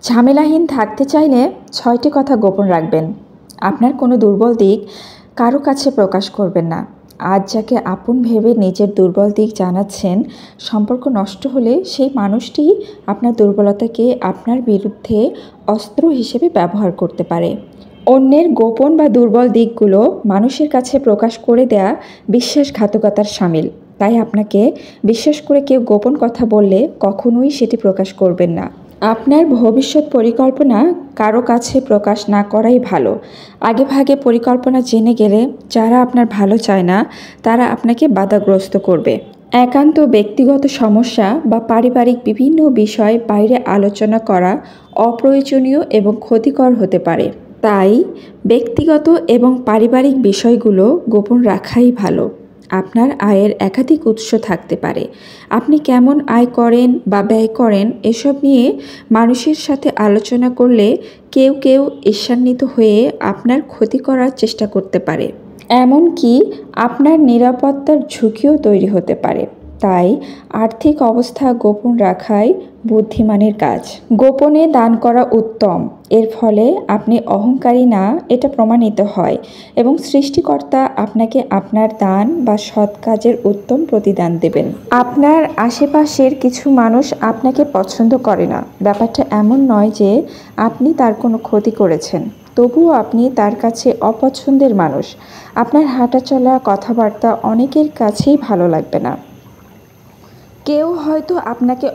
ঝামেলাহীন থাকতে চাইলে ৬টি কথা গোপন রাখবেন। আপনার কোনো দুর্বল দিক কারো কাছে প্রকাশ করবেন না। আজ যাকে আপন ভেবে নিজের দুর্বল দিক জানাচ্ছেন, সম্পর্ক নষ্ট হলে সেই মানুষটি আপনার দুর্বলতাকে আপনার বিরুদ্ধে অস্ত্র হিসেবে ব্যবহার করতে পারে। অন্যের গোপন বা দুর্বল দিকগুলো মানুষের কাছে প্রকাশ করে দেয়া বিশ্বাসঘাতকতার শামিল। তাই আপনাকে বিশ্বাস করে কেউ গোপন কথা বললে কখনোই সেটি প্রকাশ করবেন না। আপনার ভবিষ্যৎ পরিকল্পনা কারো কাছে প্রকাশ না করাই ভালো। আগেভাগে পরিকল্পনা জেনে গেলে যারা আপনার ভালো চায় না তারা আপনাকে বাধাগ্রস্ত করবে। একান্ত ব্যক্তিগত সমস্যা বা পারিবারিক বিভিন্ন বিষয় বাইরে আলোচনা করা অপ্রয়োজনীয় এবং ক্ষতিকর হতে পারে। তাই ব্যক্তিগত এবং পারিবারিক বিষয়গুলো গোপন রাখাই ভালো। আপনার আয়ের একাধিক উৎস থাকতে পারে। আপনি কেমন আয় করেন বা ব্যয় করেন এসব নিয়ে মানুষের সাথে আলোচনা করলে কেউ কেউ ঈর্ষান্বিত হয়ে আপনার ক্ষতি করার চেষ্টা করতে পারে। এমনকি আপনার নিরাপত্তার ঝুঁকিও তৈরি হতে পারে। তাই আর্থিক অবস্থা গোপন রাখাই বুদ্ধিমানের কাজ। গোপনে দান করা উত্তম। এর ফলে আপনি অহংকারী না এটা প্রমাণিত হয় এবং সৃষ্টিকর্তা আপনাকে আপনার দান বা সৎ কাজের উত্তম প্রতিদান দেবেন। আপনার আশেপাশের কিছু মানুষ আপনাকে পছন্দ করে না। ব্যাপারটা এমন নয় যে আপনি তার কোনো ক্ষতি করেছেন, তবুও আপনি তার কাছে অপছন্দের মানুষ। আপনার হাঁটাচলা কথাবার্তা অনেকের কাছেই ভালো লাগবে না। কেউ হয়তো আপনাকে